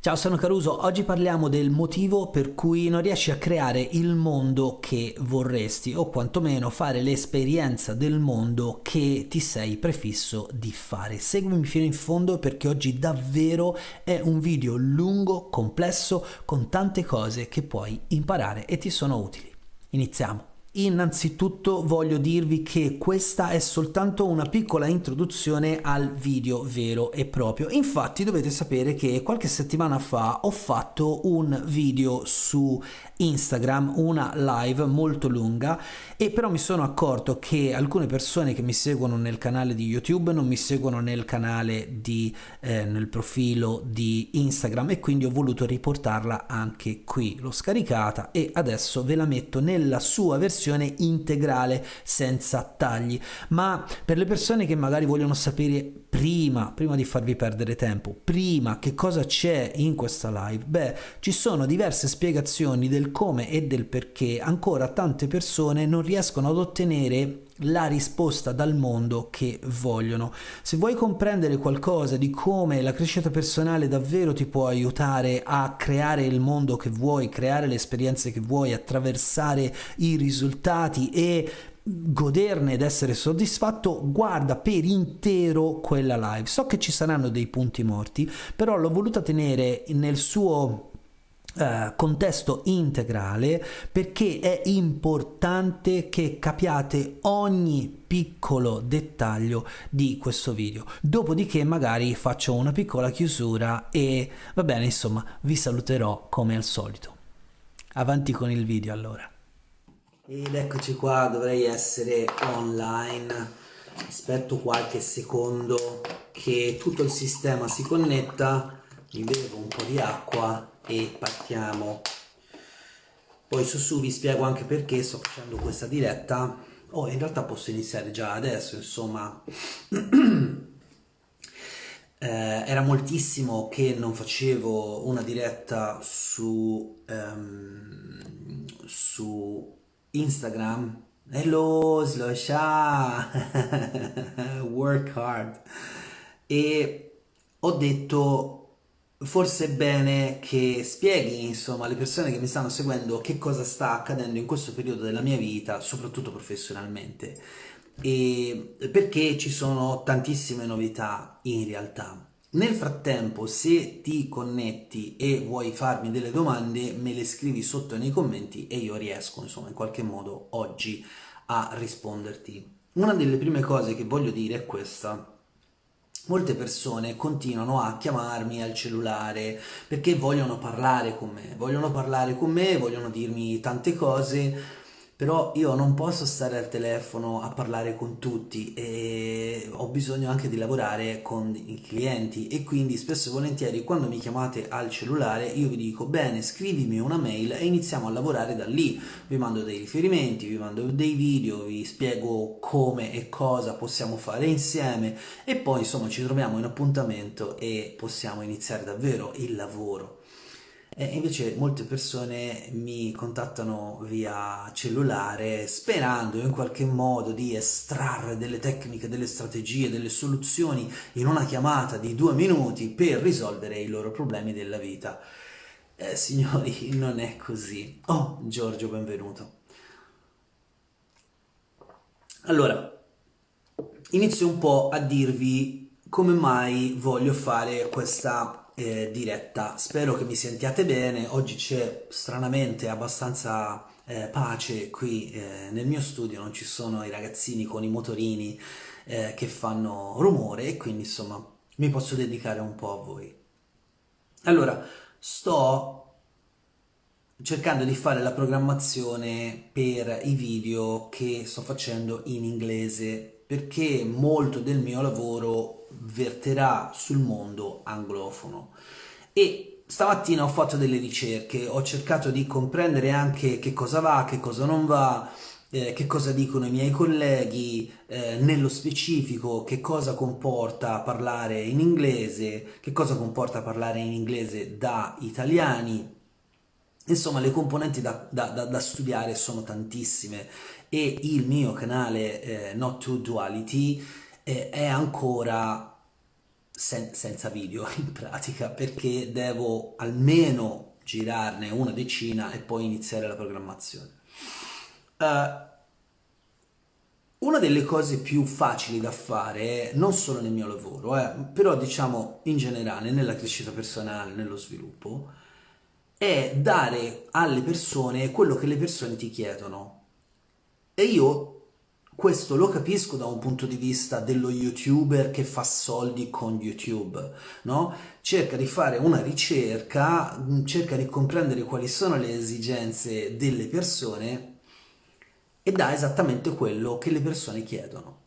Ciao, sono Caruso. Oggi parliamo del motivo per cui non riesci a creare il mondo che vorresti, o quantomeno fare l'esperienza del mondo che ti sei prefisso di fare. Seguimi fino in fondo perché oggi davvero è un video lungo, complesso, con tante cose che puoi imparare e ti sono utili. Iniziamo. Innanzitutto voglio dirvi che questa è soltanto una piccola introduzione al video vero e proprio. Infatti dovete sapere che qualche settimana fa ho fatto un video su Instagram, una live molto lunga, e però mi sono accorto che alcune persone che mi seguono nel canale di YouTube non mi seguono nel canale nel profilo di Instagram, e quindi ho voluto riportarla anche qui. L'ho scaricata e adesso ve la metto nella sua versione integrale senza tagli. Ma per le persone che magari vogliono sapere prima di farvi perdere tempo, prima che cosa c'è in questa live, ci sono diverse spiegazioni del come e del perché ancora tante persone non riescono ad ottenere la risposta dal mondo che vogliono. Se vuoi comprendere qualcosa di come la crescita personale davvero ti può aiutare a creare il mondo che vuoi, creare le esperienze che vuoi, attraversare i risultati e goderne ed essere soddisfatto, guarda per intero quella live. So che ci saranno dei punti morti, però l'ho voluta tenere nel suo contesto integrale perché è importante che capiate ogni piccolo dettaglio di questo video. Dopodiché magari faccio una piccola chiusura e va bene, insomma, vi saluterò come al solito. Avanti con il video allora. Ed eccoci qua, dovrei essere online. Aspetto qualche secondo che tutto il sistema si connetta, mi bevo un po' di acqua e partiamo. Poi su vi spiego anche perché sto facendo questa diretta. In realtà posso iniziare già adesso, insomma. Era moltissimo che non facevo una diretta su Instagram. Hello Slosha. Work hard. E ho detto forse è bene che spieghi, insomma, alle persone che mi stanno seguendo che cosa sta accadendo in questo periodo della mia vita, soprattutto professionalmente, e perché ci sono tantissime novità in realtà. Nel frattempo, se ti connetti e vuoi farmi delle domande, me le scrivi sotto nei commenti e io riesco, insomma, in qualche modo oggi a risponderti. Una delle prime cose che voglio dire è questa. Molte persone continuano a chiamarmi al cellulare perché vogliono parlare con me, vogliono dirmi tante cose, però io non posso stare al telefono a parlare con tutti e ho bisogno anche di lavorare con i clienti, e quindi spesso e volentieri quando mi chiamate al cellulare io vi dico bene, scrivimi una mail e iniziamo a lavorare da lì. Vi mando dei riferimenti, vi mando dei video, vi spiego come e cosa possiamo fare insieme e poi insomma ci troviamo in appuntamento e possiamo iniziare davvero il lavoro. E invece molte persone mi contattano via cellulare sperando in qualche modo di estrarre delle tecniche, delle strategie, delle soluzioni in una chiamata di 2 minuti per risolvere i loro problemi della vita. Signori, non è così. Oh, Giorgio, benvenuto. Allora, inizio un po' a dirvi come mai voglio fare questa diretta. Spero che mi sentiate bene. Oggi c'è stranamente abbastanza pace qui nel mio studio, non ci sono i ragazzini con i motorini che fanno rumore e quindi insomma mi posso dedicare un po' a voi. Allora, sto cercando di fare la programmazione per i video che sto facendo in inglese perché molto del mio lavoro verterà sul mondo anglofono e stamattina ho fatto delle ricerche, ho cercato di comprendere anche che cosa va, che cosa non va, che cosa dicono i miei colleghi, nello specifico che cosa comporta parlare in inglese, che cosa comporta parlare in inglese da italiani. Insomma, le componenti da studiare sono tantissime e il mio canale Not to Duality è ancora senza video in pratica, perché devo almeno girarne una decina e poi iniziare la programmazione. Una delle cose più facili da fare, non solo nel mio lavoro, però diciamo in generale nella crescita personale, nello sviluppo, è dare alle persone quello che le persone ti chiedono. E io questo lo capisco da un punto di vista dello YouTuber che fa soldi con YouTube, no? Cerca di fare una ricerca, cerca di comprendere quali sono le esigenze delle persone e dà esattamente quello che le persone chiedono.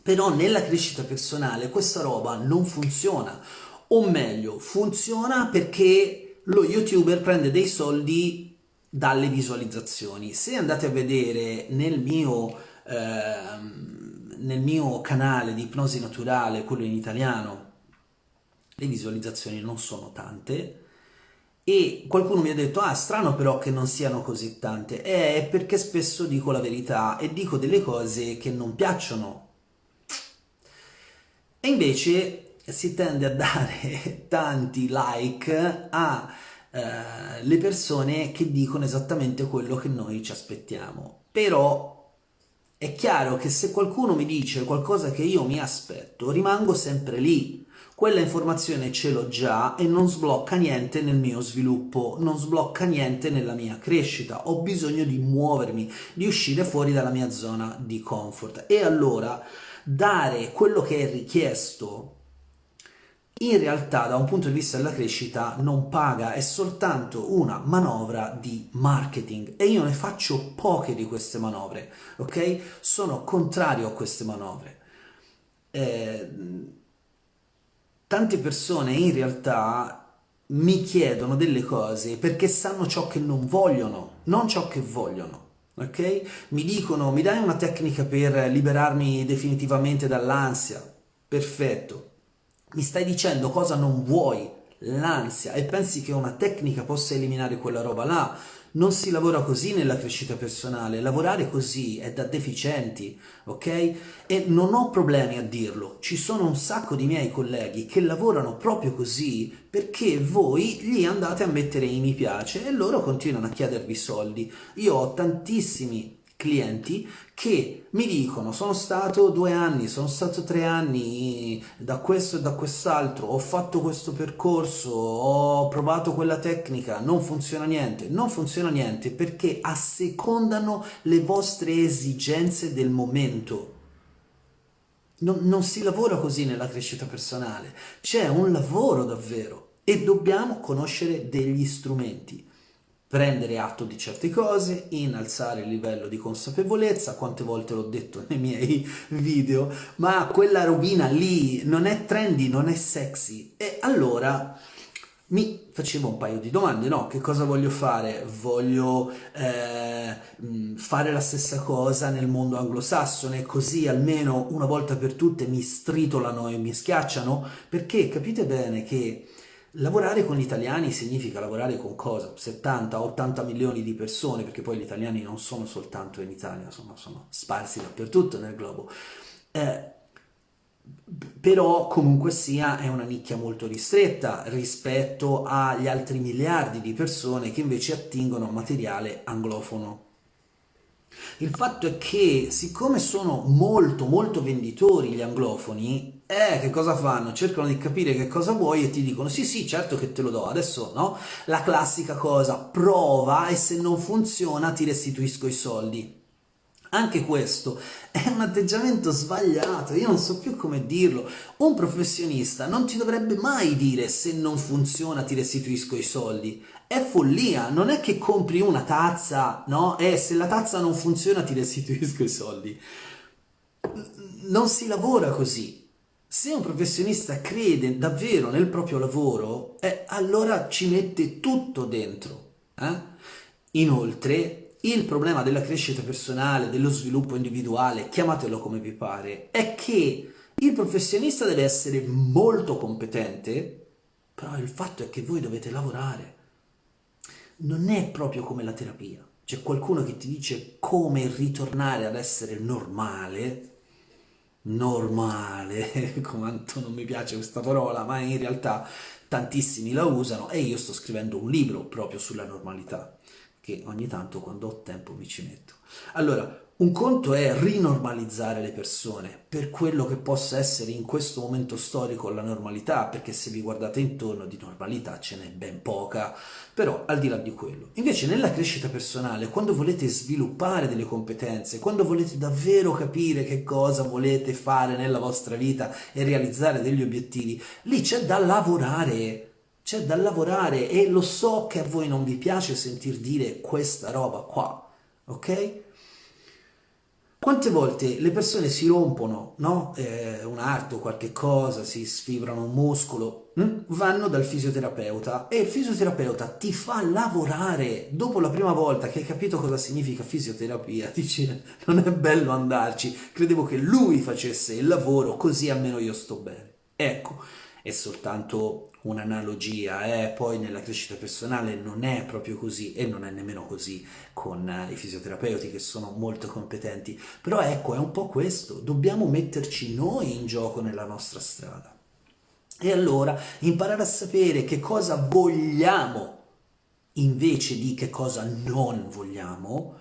Però nella crescita personale questa roba non funziona, o meglio, funziona perché lo YouTuber prende dei soldi dalle visualizzazioni. Se andate a vedere nel mio canale di ipnosi naturale, quello in italiano, le visualizzazioni non sono tante. E qualcuno mi ha detto, ah, strano però che non siano così tante. È perché spesso dico la verità e dico delle cose che non piacciono. E invece si tende a dare tanti like a le persone che dicono esattamente quello che noi ci aspettiamo. Però è chiaro che se qualcuno mi dice qualcosa che io mi aspetto, rimango sempre lì. Quella informazione ce l'ho già e non sblocca niente nel mio sviluppo, non sblocca niente nella mia crescita. Ho bisogno di muovermi, di uscire fuori dalla mia zona di comfort. E allora dare quello che è richiesto in realtà da un punto di vista della crescita non paga, è soltanto una manovra di marketing e io ne faccio poche di queste manovre, ok? Sono contrario a queste manovre. Tante persone in realtà mi chiedono delle cose perché sanno ciò che non vogliono, non ciò che vogliono. Ok? Mi dicono, mi dai una tecnica per liberarmi definitivamente dall'ansia? Perfetto. Mi stai dicendo cosa non vuoi, l'ansia, e pensi che una tecnica possa eliminare quella roba là? Non si lavora così nella crescita personale, lavorare così è da deficienti, ok? E non ho problemi a dirlo, ci sono un sacco di miei colleghi che lavorano proprio così perché voi gli andate a mettere i mi piace e loro continuano a chiedervi soldi. Io ho tantissimi clienti che mi dicono sono stato 2 anni, sono stato 3 anni da questo e da quest'altro, ho fatto questo percorso, ho provato quella tecnica, non funziona niente. Non funziona niente perché assecondano le vostre esigenze del momento. Non si lavora così nella crescita personale, c'è un lavoro davvero e dobbiamo conoscere degli strumenti. Prendere atto di certe cose, innalzare il livello di consapevolezza, quante volte l'ho detto nei miei video, ma quella robina lì non è trendy, non è sexy. E allora mi facevo un paio di domande, no? Che cosa voglio fare? Voglio fare la stessa cosa nel mondo anglosassone, così almeno una volta per tutte mi stritolano e mi schiacciano? Perché capite bene che lavorare con gli italiani significa lavorare con cosa? 70-80 milioni di persone, perché poi gli italiani non sono soltanto in Italia, sono sparsi dappertutto nel globo. Però comunque sia è una nicchia molto ristretta rispetto agli altri miliardi di persone che invece attingono a materiale anglofono. Il fatto è che, siccome sono molto molto venditori gli anglofoni, che cosa fanno? Cercano di capire che cosa vuoi e ti dicono sì sì, certo che te lo do, adesso no? La classica cosa, prova e se non funziona ti restituisco i soldi. Anche questo è un atteggiamento sbagliato, io non so più come dirlo. Un professionista non ti dovrebbe mai dire se non funziona ti restituisco i soldi. È follia, non è che compri una tazza, no? E se la tazza non funziona ti restituisco i soldi. Non si lavora così. Se un professionista crede davvero nel proprio lavoro, allora ci mette tutto dentro. Inoltre, il problema della crescita personale, dello sviluppo individuale, chiamatelo come vi pare, è che il professionista deve essere molto competente, però il fatto è che voi dovete lavorare. Non è proprio come la terapia. C'è qualcuno che ti dice come ritornare ad essere normale normale, quanto non mi piace questa parola, ma in realtà tantissimi la usano e io sto scrivendo un libro proprio sulla normalità, che ogni tanto quando ho tempo mi ci metto. Allora, un conto è rinormalizzare le persone per quello che possa essere in questo momento storico la normalità, perché se vi guardate intorno di normalità ce n'è ben poca, però al di là di quello. Invece nella crescita personale, quando volete sviluppare delle competenze, quando volete davvero capire che cosa volete fare nella vostra vita e realizzare degli obiettivi, lì c'è da lavorare. C'è da lavorare e lo so che a voi non vi piace sentir dire questa roba qua, ok? Quante volte le persone si rompono, no? Un arto, qualche cosa, si sfibrano un muscolo, vanno dal fisioterapeuta e il fisioterapeuta ti fa lavorare. Dopo la prima volta che hai capito cosa significa fisioterapia, dici non è bello andarci, credevo che lui facesse il lavoro così almeno io sto bene. Ecco, è soltanto un'analogia, poi nella crescita personale non è proprio così e non è nemmeno così con i fisioterapeuti che sono molto competenti, però ecco è un po' questo, dobbiamo metterci noi in gioco nella nostra strada e allora imparare a sapere che cosa vogliamo invece di che cosa non vogliamo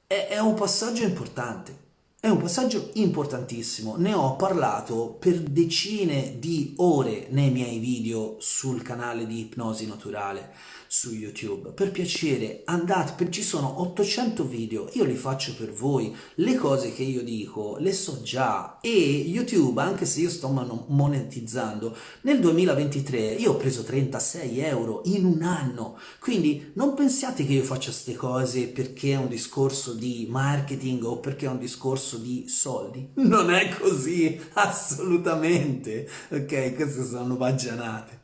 è un passaggio importante. È un passaggio importantissimo, ne ho parlato per decine di ore nei miei video sul canale di Ipnosi Naturale su YouTube. Per piacere, andate, ci sono 800 video, io li faccio per voi, le cose che io dico le so già e YouTube, anche se io sto monetizzando, nel 2023 io ho preso 36 euro in un anno, quindi non pensiate che io faccia queste cose perché è un discorso di marketing o perché è un discorso di soldi. Non è così, assolutamente. Ok, queste sono baggianate.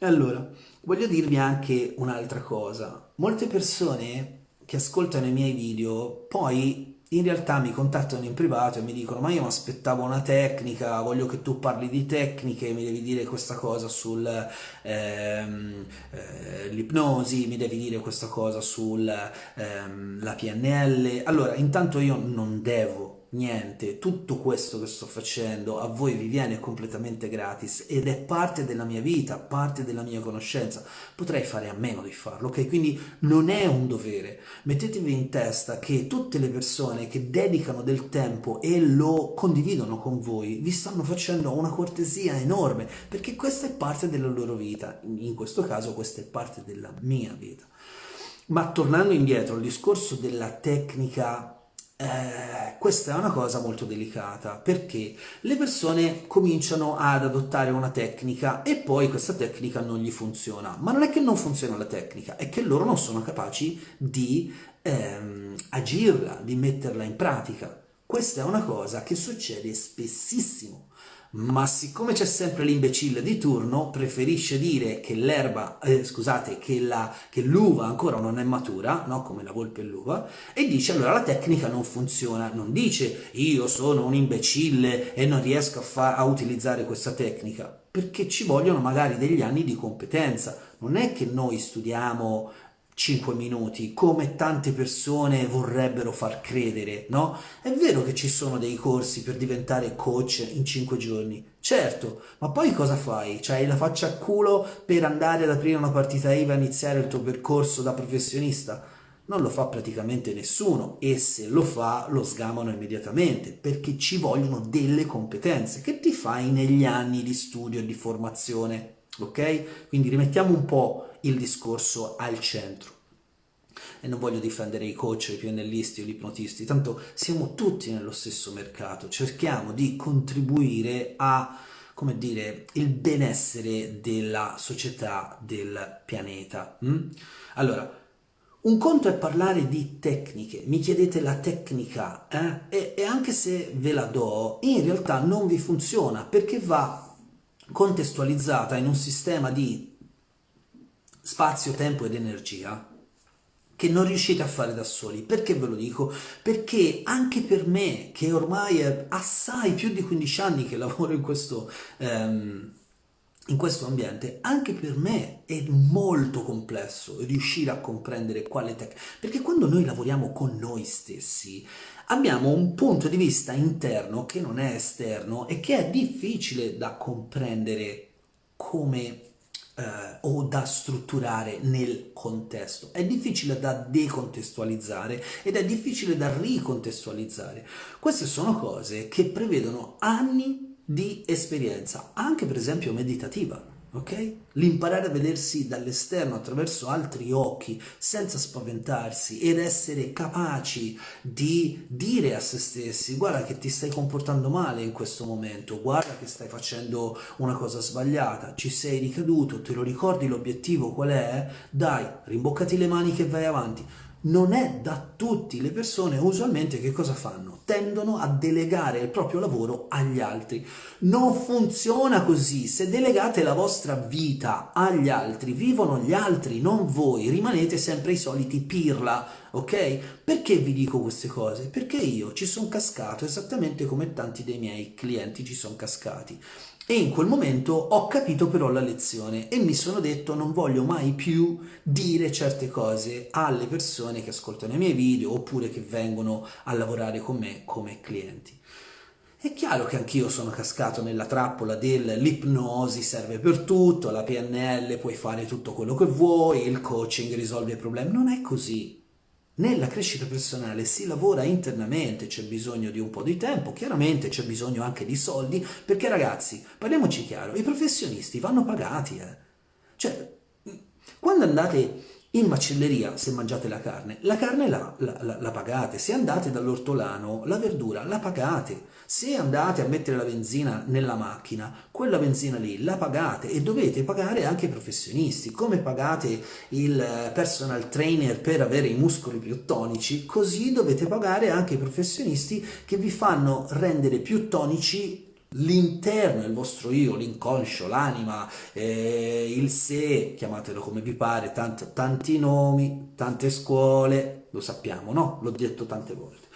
Allora, voglio dirvi anche un'altra cosa. Molte persone che ascoltano i miei video poi in realtà mi contattano in privato e mi dicono ma io mi aspettavo una tecnica, voglio che tu parli di tecniche, mi devi dire questa cosa sull'ipnosi, mi devi dire questa cosa sulla PNL. Allora, intanto io non devo niente, tutto questo che sto facendo a voi vi viene completamente gratis ed è parte della mia vita, parte della mia conoscenza. Potrei fare a meno di farlo, ok? Quindi non è un dovere. Mettetevi in testa che tutte le persone che dedicano del tempo e lo condividono con voi vi stanno facendo una cortesia enorme perché questa è parte della loro vita, in questo caso questa è parte della mia vita. Ma tornando indietro al discorso della tecnica, questa è una cosa molto delicata perché le persone cominciano ad adottare una tecnica e poi questa tecnica non gli funziona, ma non è che non funziona la tecnica, è che loro non sono capaci di agirla, di metterla in pratica. Questa è una cosa che succede spessissimo. Ma siccome c'è sempre l'imbecille di turno, preferisce dire che l'erba, scusate, che l'uva ancora non è matura, no? Come la volpe e l'uva, e dice allora la tecnica non funziona. Non dice io sono un imbecille e non riesco a utilizzare questa tecnica, perché ci vogliono magari degli anni di competenza. Non è che noi studiamo 5 minuti, come tante persone vorrebbero far credere, no? È vero che ci sono dei corsi per diventare coach in 5 giorni, certo, ma poi cosa fai? C'hai la faccia a culo per andare ad aprire una partita IVA e iniziare il tuo percorso da professionista? Non lo fa praticamente nessuno e se lo fa lo sgamano immediatamente perché ci vogliono delle competenze che ti fai negli anni di studio e di formazione, ok? Quindi rimettiamo un po' il discorso al centro. E non voglio difendere i coach, i PNListi o gli ipnotisti, tanto siamo tutti nello stesso mercato, cerchiamo di contribuire a, come dire, il benessere della società, del pianeta. Allora, un conto è parlare di tecniche, mi chiedete la tecnica, e anche se ve la do, in realtà non vi funziona perché va contestualizzata in un sistema di spazio, tempo ed energia che non riuscite a fare da soli. Perché ve lo dico? Perché anche per me, che ormai è assai più di 15 anni che lavoro in questo ambiente, anche per me è molto complesso riuscire a comprendere quale tecnica, perché quando noi lavoriamo con noi stessi abbiamo un punto di vista interno che non è esterno e che è difficile da comprendere come o da strutturare nel contesto. È difficile da decontestualizzare ed è difficile da ricontestualizzare. Queste sono cose che prevedono anni di esperienza, anche per esempio meditativa. Ok? L'imparare a vedersi dall'esterno attraverso altri occhi senza spaventarsi ed essere capaci di dire a se stessi: guarda che ti stai comportando male in questo momento, guarda che stai facendo una cosa sbagliata, ci sei ricaduto, te lo ricordi l'obiettivo qual è? Dai, rimboccati le maniche e vai avanti. Non è da tutti. Le persone usualmente che cosa fanno? Tendono a delegare il proprio lavoro agli altri. Non funziona così. Se delegate la vostra vita agli altri, vivono gli altri, non voi. Rimanete sempre i soliti pirla, ok? Perché vi dico queste cose? Perché io ci sono cascato esattamente come tanti dei miei clienti ci sono cascati. E in quel momento ho capito però la lezione e mi sono detto: non voglio mai più dire certe cose alle persone che ascoltano i miei video oppure che vengono a lavorare con me come clienti. È chiaro che anch'io sono cascato nella trappola dell'ipnosi serve per tutto, la PNL puoi fare tutto quello che vuoi, il coaching risolve i problemi. Non è così. Nella crescita personale si lavora internamente, c'è bisogno di un po' di tempo, chiaramente c'è bisogno anche di soldi, perché ragazzi, parliamoci chiaro, i professionisti vanno pagati, Cioè, quando andate in macelleria, se mangiate la carne la pagate, se andate dall'ortolano, la verdura la pagate, se andate a mettere la benzina nella macchina, quella benzina lì la pagate e dovete pagare anche i professionisti, come pagate il personal trainer per avere i muscoli più tonici, così dovete pagare anche i professionisti che vi fanno rendere più tonici l'interno, il vostro io, l'inconscio, l'anima, il sé, chiamatelo come vi pare, tanti nomi, tante scuole, lo sappiamo, no? L'ho detto tante volte.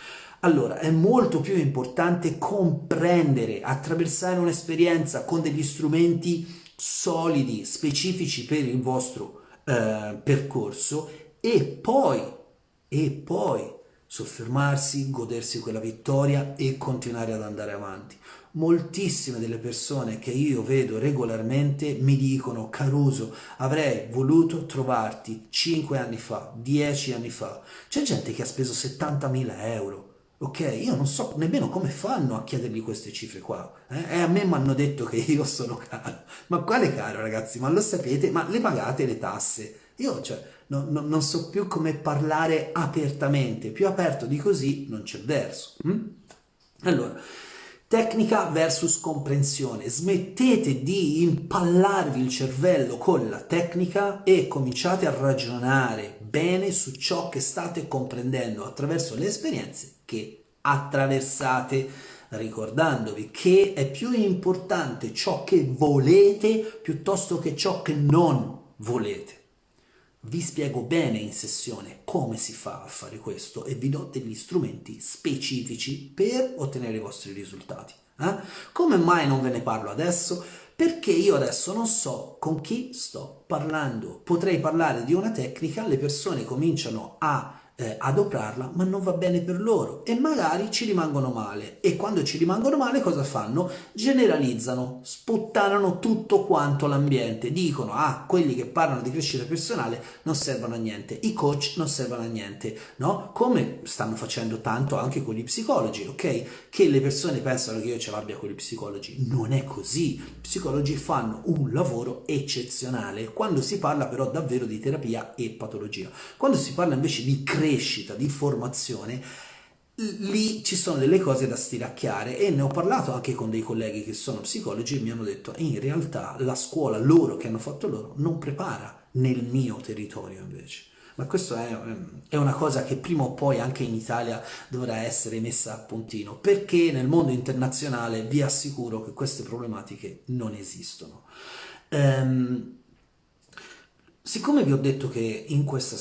Allora, è molto più importante comprendere, attraversare un'esperienza con degli strumenti solidi, specifici per il vostro percorso e poi soffermarsi, godersi quella vittoria e continuare ad andare avanti. Moltissime delle persone che io vedo regolarmente mi dicono: Caruso, avrei voluto trovarti 5 anni fa, 10 anni fa. C'è gente che ha speso 70.000 euro. Ok, io non so nemmeno come fanno a chiedergli queste cifre qua. E a me mi hanno detto che io sono caro. Ma quale caro, ragazzi? Ma lo sapete? Ma le pagate le tasse? Io, cioè, non so più come parlare apertamente. Più aperto di così non c'è verso. Allora, tecnica versus comprensione. Smettete di impallarvi il cervello con la tecnica e cominciate a ragionare bene su ciò che state comprendendo attraverso le esperienze che attraversate, ricordandovi che è più importante ciò che volete piuttosto che ciò che non volete. Vi spiego bene in sessione come si fa a fare questo e vi do degli strumenti specifici per ottenere i vostri risultati. Come mai non ve ne parlo adesso? Perché io adesso non so con chi sto parlando. Potrei parlare di una tecnica, le persone cominciano a adoprarla, ma non va bene per loro e magari ci rimangono male. E quando ci rimangono male cosa fanno? Generalizzano, sputtanano tutto quanto l'ambiente, dicono: ah, quelli che parlano di crescita personale non servono a niente, i coach non servono a niente, no? Come stanno facendo tanto anche con gli psicologi, ok? Che le persone pensano che io ce l'abbia con gli psicologi. Non è così. I psicologi fanno un lavoro eccezionale quando si parla però davvero di terapia e patologia. Quando si parla invece di crescita, di formazione, lì ci sono delle cose da stiracchiare e ne ho parlato anche con dei colleghi che sono psicologi e mi hanno detto: in realtà la scuola loro che hanno fatto loro non prepara nel mio territorio invece. Ma questo è una cosa che prima o poi anche in Italia dovrà essere messa a puntino, perché nel mondo internazionale vi assicuro che queste problematiche non esistono. Siccome vi ho detto che in questa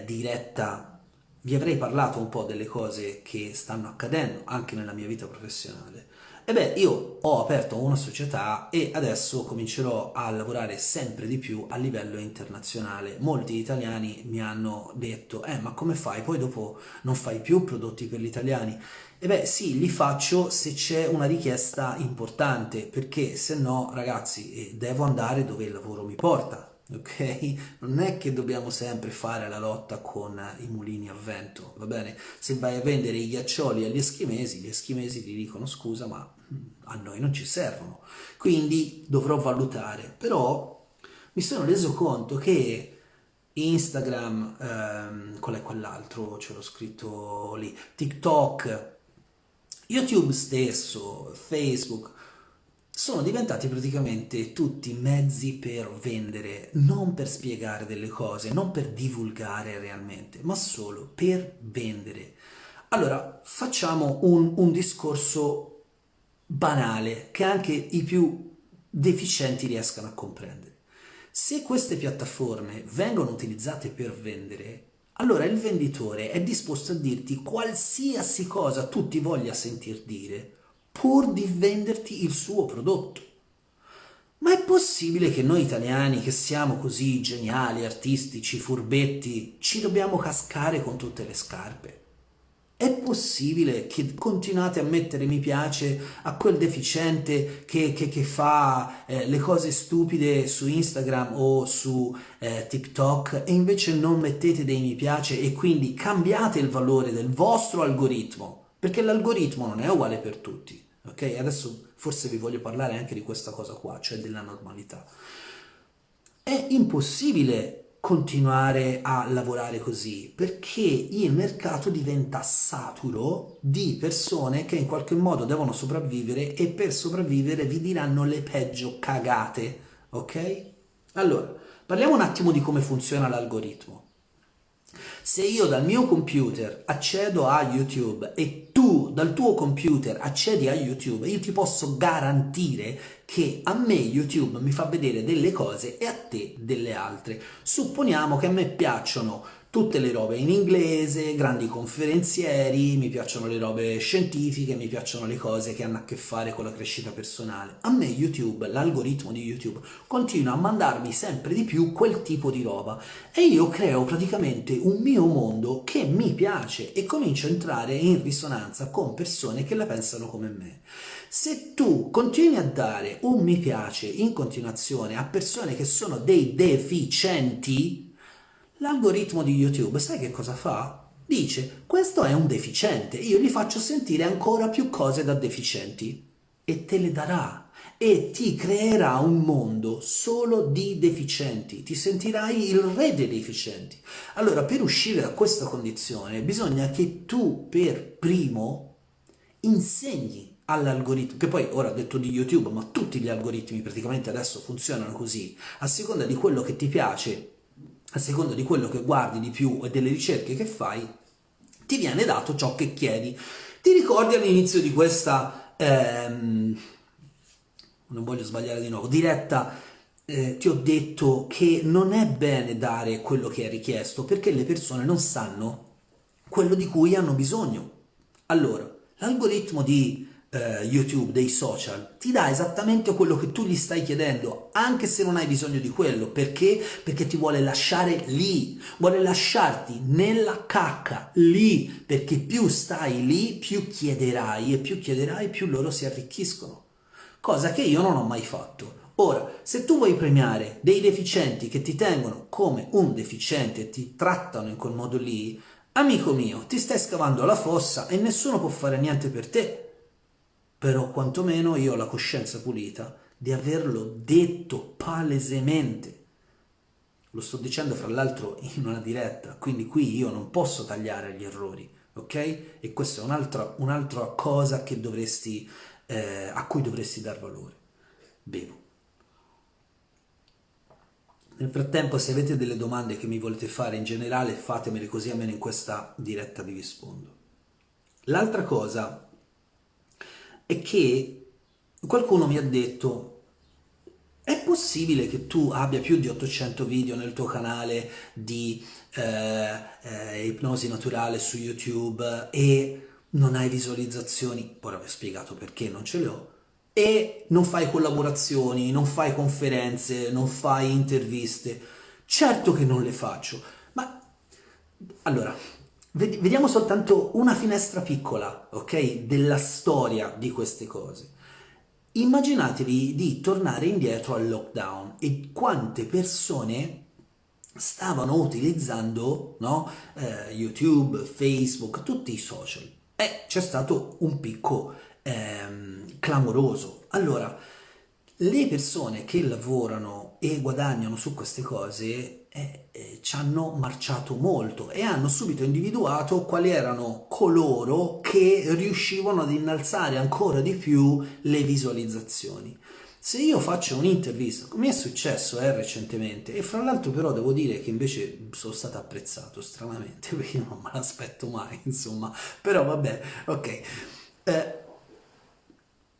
diretta vi avrei parlato un po' delle cose che stanno accadendo anche nella mia vita professionale, E beh, io ho aperto una società e adesso comincerò a lavorare sempre di più a livello internazionale. Molti italiani mi hanno detto, ma come fai? Poi dopo non fai più prodotti per gli italiani? E beh, sì, li faccio se c'è una richiesta importante, perché se no, ragazzi, devo andare dove il lavoro mi porta. Ok? Non è che dobbiamo sempre fare la lotta con i mulini a vento, va bene? Se vai a vendere i ghiaccioli agli eschimesi, gli eschimesi ti dicono scusa, ma a noi non ci servono. Quindi dovrò valutare. Però mi sono reso conto che Instagram, qual è quell'altro? Ce l'ho scritto lì, TikTok, YouTube stesso, Facebook, sono diventati praticamente tutti mezzi per vendere, non per spiegare delle cose, non per divulgare realmente, ma solo per vendere. Allora, facciamo un discorso banale che anche i più deficienti riescano a comprendere. Se queste piattaforme vengono utilizzate per vendere, allora il venditore è disposto a dirti qualsiasi cosa tu ti voglia sentir dire pur di venderti il suo prodotto. Ma è possibile che noi italiani, che siamo così geniali, artistici, furbetti, ci dobbiamo cascare con tutte le scarpe? È possibile che continuate a mettere mi piace a quel deficiente che fa le cose stupide su Instagram o su TikTok e invece non mettete dei mi piace e quindi cambiate il valore del vostro algoritmo? Perché l'algoritmo non è uguale per tutti. Ok? Adesso forse vi voglio parlare anche di questa cosa qua, cioè della normalità. È impossibile continuare a lavorare così perché il mercato diventa saturo di persone che in qualche modo devono sopravvivere e per sopravvivere vi diranno le peggio cagate, ok? Allora, parliamo un attimo di come funziona l'algoritmo. Se io dal mio computer accedo a YouTube e tu dal tuo computer accedi a YouTube, io ti posso garantire che a me YouTube mi fa vedere delle cose e a te delle altre. Supponiamo che a me piacciono tutte le robe in inglese, grandi conferenzieri, mi piacciono le robe scientifiche, mi piacciono le cose che hanno a che fare con la crescita personale. A me YouTube, l'algoritmo di YouTube, continua a mandarmi sempre di più quel tipo di roba e io creo praticamente un mio mondo che mi piace e comincio a entrare in risonanza con persone che la pensano come me. Se tu continui a dare un mi piace in continuazione a persone che sono dei deficienti, l'algoritmo di YouTube, sai che cosa fa? Dice, questo è un deficiente, io gli faccio sentire ancora più cose da deficienti e te le darà e ti creerà un mondo solo di deficienti, ti sentirai il re dei deficienti. Allora, per uscire da questa condizione bisogna che tu per primo insegni all'algoritmo, che poi ora ho detto di YouTube, ma tutti gli algoritmi praticamente adesso funzionano così, a seconda di quello che ti piace, a seconda di quello che guardi di più e delle ricerche che fai, ti viene dato ciò che chiedi. Ti ricordi all'inizio di questa, non voglio sbagliare di nuovo, diretta, ti ho detto che non è bene dare quello che è richiesto perché le persone non sanno quello di cui hanno bisogno. Allora, l'algoritmo di YouTube, dei social, ti dà esattamente quello che tu gli stai chiedendo, anche se non hai bisogno di quello. Perché? Perché ti vuole lasciare lì, vuole lasciarti nella cacca, lì, perché più stai lì, più chiederai, e più chiederai, più loro si arricchiscono. Cosa che io non ho mai fatto. Ora, se tu vuoi premiare dei deficienti che ti tengono come un deficiente e ti trattano in quel modo lì, amico mio, ti stai scavando la fossa e nessuno può fare niente per te. Però quantomeno io ho la coscienza pulita di averlo detto palesemente. Lo sto dicendo fra l'altro in una diretta, quindi qui io non posso tagliare gli errori, ok? E questa è un'altra cosa che a cui dovresti dar valore. Bevo. Nel frattempo, se avete delle domande che mi volete fare in generale, fatemele così almeno in questa diretta vi rispondo. L'altra cosa è che qualcuno mi ha detto: è possibile che tu abbia più di 800 video nel tuo canale di ipnosi naturale su YouTube e non hai visualizzazioni, ora vi ho spiegato perché non ce le ho, e non fai collaborazioni, non fai conferenze, non fai interviste. Certo che non le faccio, ma allora, vediamo soltanto una finestra piccola, ok, della storia di queste cose. Immaginatevi di tornare indietro al lockdown e quante persone stavano utilizzando, no, YouTube, Facebook, tutti i social. E c'è stato un picco clamoroso. Allora, le persone che lavorano e guadagnano su queste cose ci hanno marciato molto e hanno subito individuato quali erano coloro che riuscivano ad innalzare ancora di più le visualizzazioni. Se io faccio un'intervista, come è successo recentemente, e fra l'altro però devo dire che invece sono stato apprezzato stranamente, perché io non me l'aspetto mai, insomma, però vabbè, ok.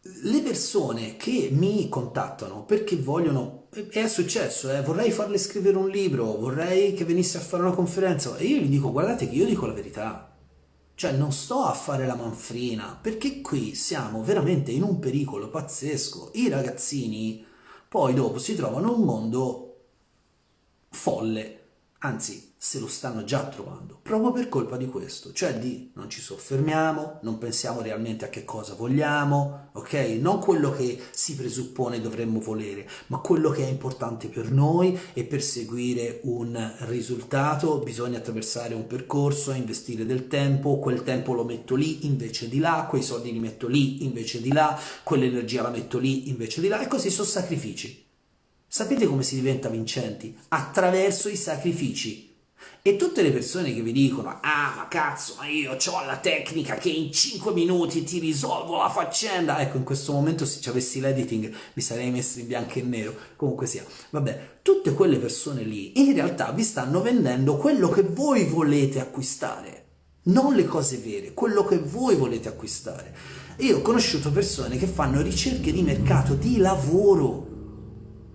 Le persone che mi contattano perché vogliono, è successo, vorrei farle scrivere un libro, vorrei che venisse a fare una conferenza, e io gli dico, guardate che io dico la verità. Cioè, non sto a fare la manfrina, perché qui siamo veramente in un pericolo pazzesco. I ragazzini poi dopo si trovano in un mondo folle, anzi se lo stanno già trovando, proprio per colpa di questo, cioè di non ci soffermiamo, non pensiamo realmente a che cosa vogliamo, ok? Non quello che si presuppone dovremmo volere, ma quello che è importante per noi e per seguire un risultato bisogna attraversare un percorso, investire del tempo, quel tempo lo metto lì invece di là, quei soldi li metto lì invece di là, quell'energia la metto lì invece di là, e così sono sacrifici. Sapete come si diventa vincenti? Attraverso i sacrifici. E tutte le persone che vi dicono, ah ma cazzo, ma io ho la tecnica che in 5 minuti ti risolvo la faccenda, ecco, in questo momento se ci avessi l'editing mi sarei messo in bianco e nero, comunque sia, vabbè, tutte quelle persone lì in realtà vi stanno vendendo quello che voi volete acquistare, non le cose vere, quello che voi volete acquistare. Io ho conosciuto persone che fanno ricerche di mercato, di lavoro,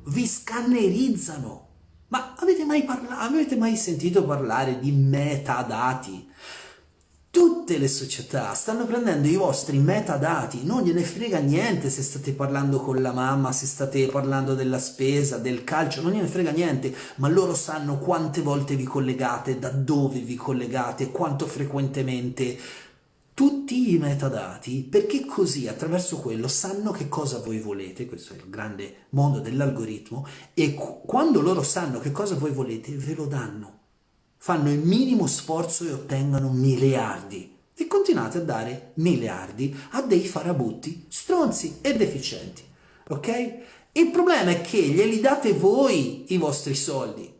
vi scannerizzano. Ma avete mai sentito parlare di metadati? Tutte le società stanno prendendo i vostri metadati, non gliene frega niente se state parlando con la mamma, se state parlando della spesa, del calcio, non gliene frega niente, ma loro sanno quante volte vi collegate, da dove vi collegate, quanto frequentemente, tutti i metadati, perché così attraverso quello sanno che cosa voi volete, questo è il grande mondo dell'algoritmo, e quando loro sanno che cosa voi volete ve lo danno. Fanno il minimo sforzo e ottengono miliardi. E continuate a dare miliardi a dei farabutti, stronzi e deficienti. Ok? Il problema è che glieli date voi i vostri soldi.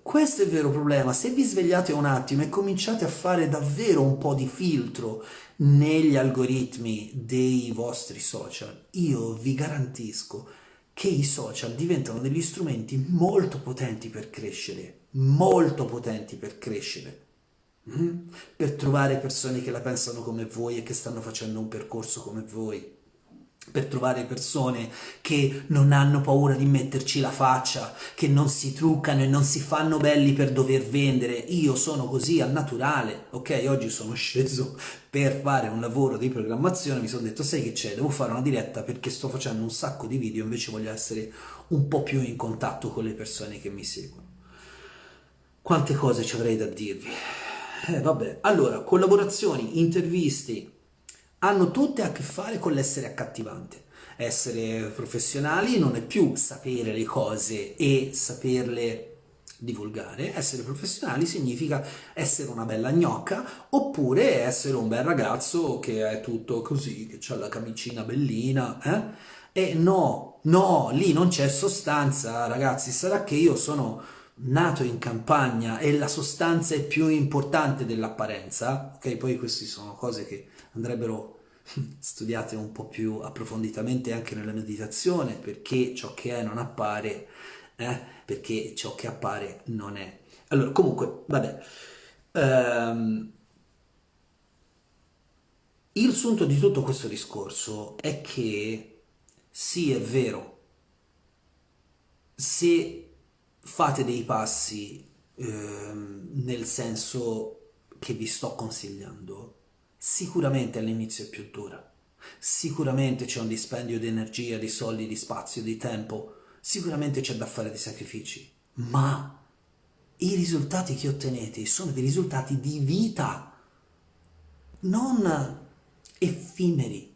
Questo è il vero problema. Se vi svegliate un attimo e cominciate a fare davvero un po' di filtro negli algoritmi dei vostri social, io vi garantisco che i social diventano degli strumenti molto potenti per crescere, molto potenti per crescere. Per trovare persone che la pensano come voi e che stanno facendo un percorso come voi, per trovare persone che non hanno paura di metterci la faccia, che non si truccano e non si fanno belli per dover vendere. Io sono così al naturale, ok? Oggi sono sceso per fare un lavoro di programmazione, mi sono detto, sai che c'è, devo fare una diretta perché sto facendo un sacco di video, invece voglio essere un po' più in contatto con le persone che mi seguono. Quante cose ci avrei da dirvi. Vabbè, allora, collaborazioni, interviste, hanno tutte a che fare con l'essere accattivante. Essere professionali non è più sapere le cose e saperle divulgare, essere professionali significa essere una bella gnocca oppure essere un bel ragazzo che è tutto così, che ha la camicina bellina, E no, no, lì non c'è sostanza, ragazzi, sarà che io sono nato in campagna e la sostanza è più importante dell'apparenza, ok? Poi queste sono cose che andrebbero studiate un po' più approfonditamente anche nella meditazione, perché ciò che è non appare, perché ciò che appare non è. Allora, comunque, vabbè, il sunto di tutto questo discorso è che sì, è vero, se fate dei passi nel senso che vi sto consigliando, Sicuramente all'inizio è più dura, sicuramente c'è un dispendio di energia, di soldi, di spazio, di tempo, sicuramente c'è da fare dei sacrifici, ma i risultati che ottenete sono dei risultati di vita, non effimeri,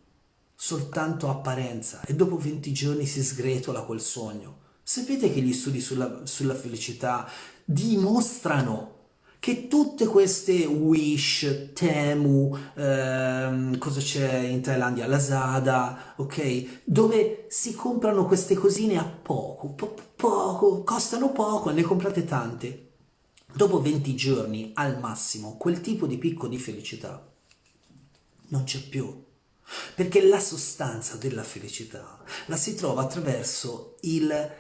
soltanto apparenza, e dopo 20 giorni si sgretola quel sogno. Sapete che gli studi sulla felicità dimostrano che tutte queste Wish, Temu, cosa c'è in Thailandia, Lazada, ok? Dove si comprano queste cosine a poco, costano poco e ne comprate tante. Dopo 20 giorni al massimo, quel tipo di picco di felicità non c'è più. Perché la sostanza della felicità la si trova attraverso il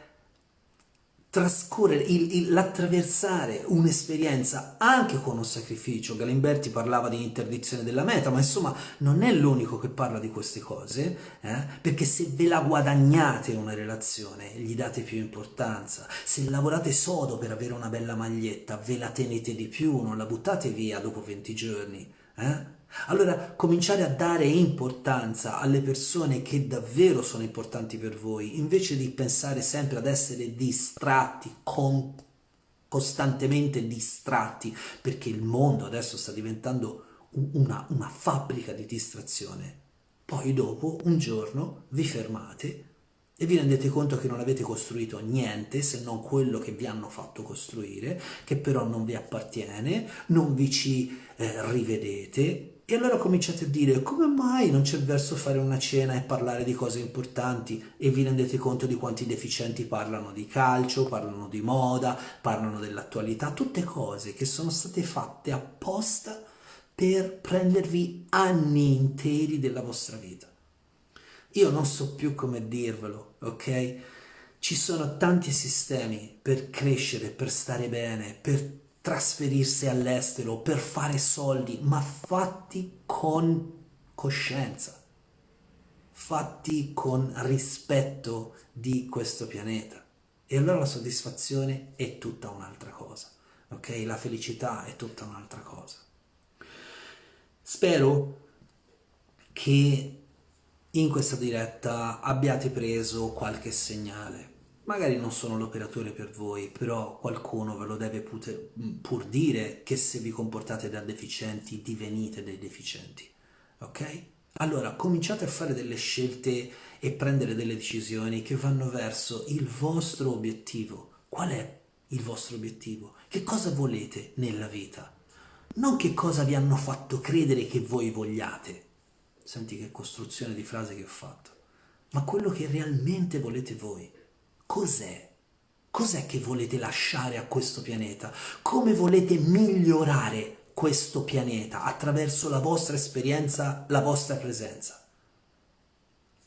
trascorrere, l'attraversare un'esperienza anche con un sacrificio. Galimberti parlava di interdizione della meta, ma insomma non è l'unico che parla di queste cose, perché se ve la guadagnate una relazione gli date più importanza, se lavorate sodo per avere una bella maglietta ve la tenete di più, non la buttate via dopo 20 giorni. Allora cominciare a dare importanza alle persone che davvero sono importanti per voi, invece di pensare sempre ad essere distratti, costantemente distratti, perché il mondo adesso sta diventando una fabbrica di distrazione. Poi dopo, un giorno, vi fermate e vi rendete conto che non avete costruito niente se non quello che vi hanno fatto costruire, che però non vi appartiene, non vi ci rivedete. E allora cominciate a dire: come mai non c'è verso fare una cena e parlare di cose importanti? E vi rendete conto di quanti deficienti parlano di calcio, parlano di moda, parlano dell'attualità, tutte cose che sono state fatte apposta per prendervi anni interi della vostra vita. Io non so più come dirvelo, ok? Ci sono tanti sistemi per crescere, per stare bene, per trasferirsi all'estero, per fare soldi, ma fatti con coscienza, fatti con rispetto di questo pianeta. E allora la soddisfazione è tutta un'altra cosa, ok? La felicità è tutta un'altra cosa. Spero che in questa diretta abbiate preso qualche segnale. Magari non sono l'operatore per voi, però qualcuno ve lo deve pur dire che se vi comportate da deficienti divenite dei deficienti, ok? Allora cominciate a fare delle scelte e prendere delle decisioni che vanno verso il vostro obiettivo. Qual è il vostro obiettivo? Che cosa volete nella vita? Non che cosa vi hanno fatto credere che voi vogliate. Senti che costruzione di frase che ho fatto. Ma quello che realmente volete voi. Cos'è? Cos'è che volete lasciare a questo pianeta? Come volete migliorare questo pianeta attraverso la vostra esperienza, la vostra presenza?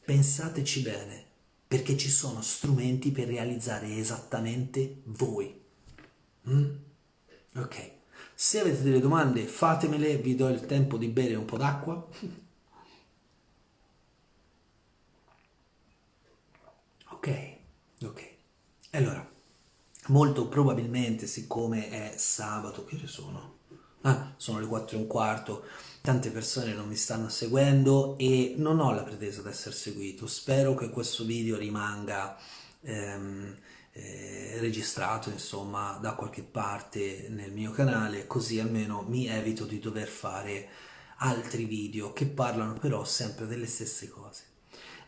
Pensateci bene, perché ci sono strumenti per realizzare esattamente voi. Ok, se avete delle domande fatemele, vi do il tempo di bere un po' d'acqua. Ok. Allora, molto probabilmente, siccome è sabato, che ore sono? Sono le 4:15, tante persone non mi stanno seguendo e non ho la pretesa di essere seguito. Spero che questo video rimanga registrato, insomma, da qualche parte nel mio canale, così almeno mi evito di dover fare altri video che parlano però sempre delle stesse cose.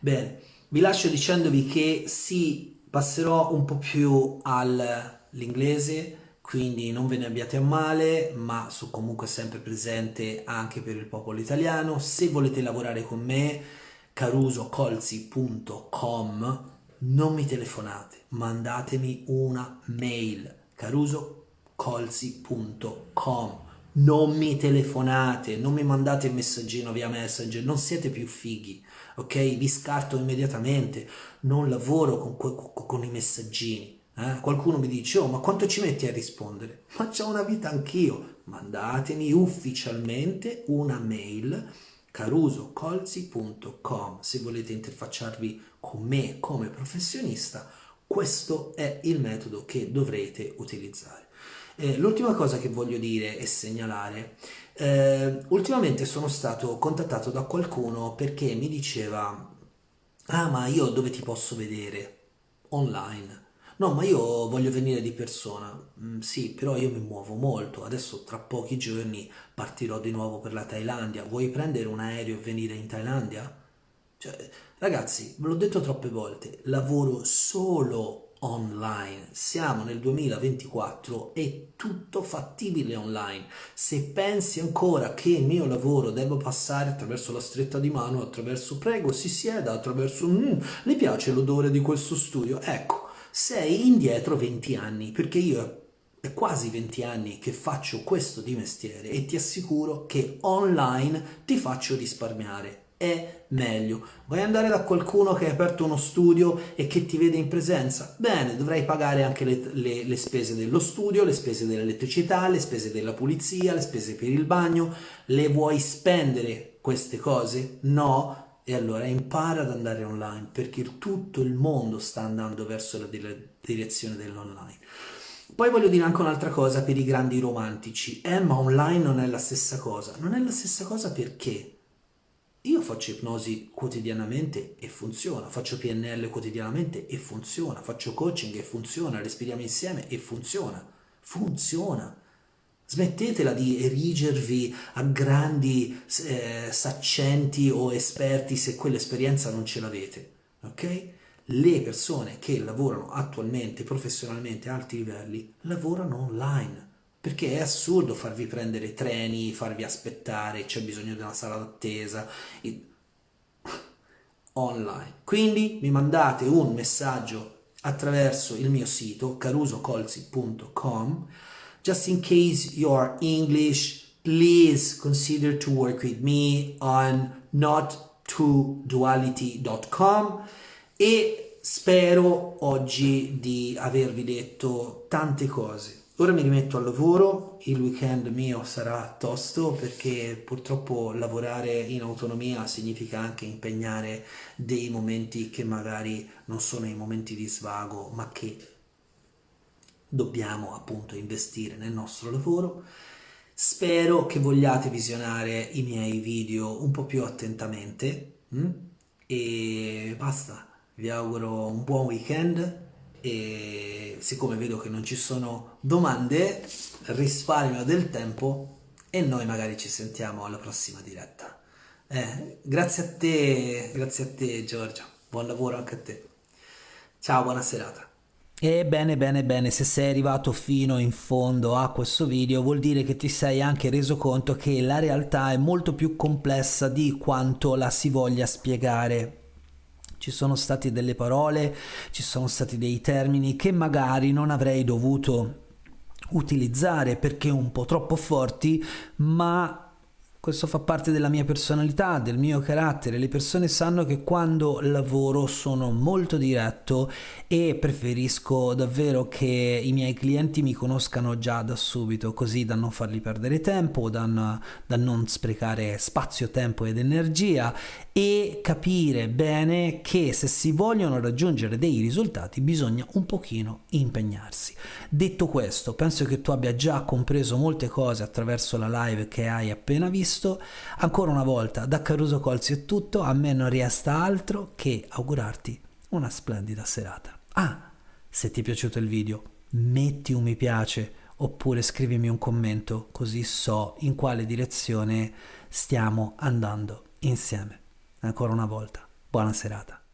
Bene, vi lascio dicendovi che sì, passerò un po' più all'inglese, quindi non ve ne abbiate a male, ma sono comunque sempre presente anche per il popolo italiano. Se volete lavorare con me, carusocolzi.com, non mi telefonate, mandatemi una mail, carusocolzi.com. Non mi telefonate, non mi mandate il messaggino via Messenger, non siete più fighi, ok? Vi scarto immediatamente, non lavoro con i messaggini. Qualcuno mi dice: oh, ma quanto ci metti a rispondere? Ma c'ho una vita anch'io. Mandatemi ufficialmente una mail, carusocolzi.com. Se volete interfacciarvi con me come professionista, questo è il metodo che dovrete utilizzare. L'ultima cosa che voglio dire e segnalare, ultimamente sono stato contattato da qualcuno perché mi diceva, ah, ma io dove ti posso vedere? Online. No, ma io voglio venire di persona. Sì, però io mi muovo molto. Adesso tra pochi giorni partirò di nuovo per la Thailandia. Vuoi prendere un aereo e venire in Thailandia? Cioè, ragazzi, ve l'ho detto troppe volte, lavoro solo online. Siamo nel 2024, è tutto fattibile online. Se pensi ancora che il mio lavoro debba passare attraverso la stretta di mano, attraverso prego, si sieda, attraverso le piace l'odore di questo studio, ecco, sei indietro 20 anni, perché io è quasi 20 anni che faccio questo di mestiere e ti assicuro che online ti faccio risparmiare. È meglio. Vuoi andare da qualcuno che ha aperto uno studio e che ti vede in presenza? Bene, dovrai pagare anche le spese dello studio, le spese dell'elettricità, le spese della pulizia, le spese per il bagno. Le vuoi spendere queste cose? No? E allora impara ad andare online, perché tutto il mondo sta andando verso la direzione dell'online. Poi voglio dire anche un'altra cosa per i grandi romantici. Ma online non è la stessa cosa. Non è la stessa cosa perché? Io faccio ipnosi quotidianamente e funziona, faccio PNL quotidianamente e funziona, faccio coaching e funziona, respiriamo insieme e funziona. Funziona. Smettetela di erigervi a grandi saccenti o esperti se quell'esperienza non ce l'avete, ok? Le persone che lavorano attualmente professionalmente a alti livelli lavorano online. Perché è assurdo farvi prendere treni, farvi aspettare, c'è bisogno di una sala d'attesa online. Quindi mi mandate un messaggio attraverso il mio sito carusocolzi.com. Just in case you're English, please consider to work with me on not2duality.com e spero oggi di avervi detto tante cose. Ora mi rimetto al lavoro, il weekend mio sarà tosto perché purtroppo lavorare in autonomia significa anche impegnare dei momenti che magari non sono i momenti di svago, ma che dobbiamo appunto investire nel nostro lavoro. Spero che vogliate visionare i miei video un po' più attentamente e basta, vi auguro un buon weekend. E siccome vedo che non ci sono domande, risparmio del tempo e noi magari ci sentiamo alla prossima diretta. Grazie a te Giorgio, buon lavoro anche a te. Ciao, buona serata. E bene, bene, bene, se sei arrivato fino in fondo a questo video vuol dire che ti sei anche reso conto che la realtà è molto più complessa di quanto la si voglia spiegare. Ci sono state delle parole, ci sono stati dei termini che magari non avrei dovuto utilizzare perché un po' troppo forti, ma questo fa parte della mia personalità, del mio carattere. Le persone sanno che quando lavoro sono molto diretto e preferisco davvero che i miei clienti mi conoscano già da subito, così da non fargli perdere tempo, da non sprecare spazio, tempo ed energia, e capire bene che se si vogliono raggiungere dei risultati bisogna un pochino impegnarsi. Detto questo, penso che tu abbia già compreso molte cose attraverso la live che hai appena visto. Ancora una volta da Caruso Colzi è tutto, a me non resta altro che augurarti una splendida serata. Se ti è piaciuto il video metti un mi piace oppure scrivimi un commento, così so in quale direzione stiamo andando insieme. Ancora una volta buona serata.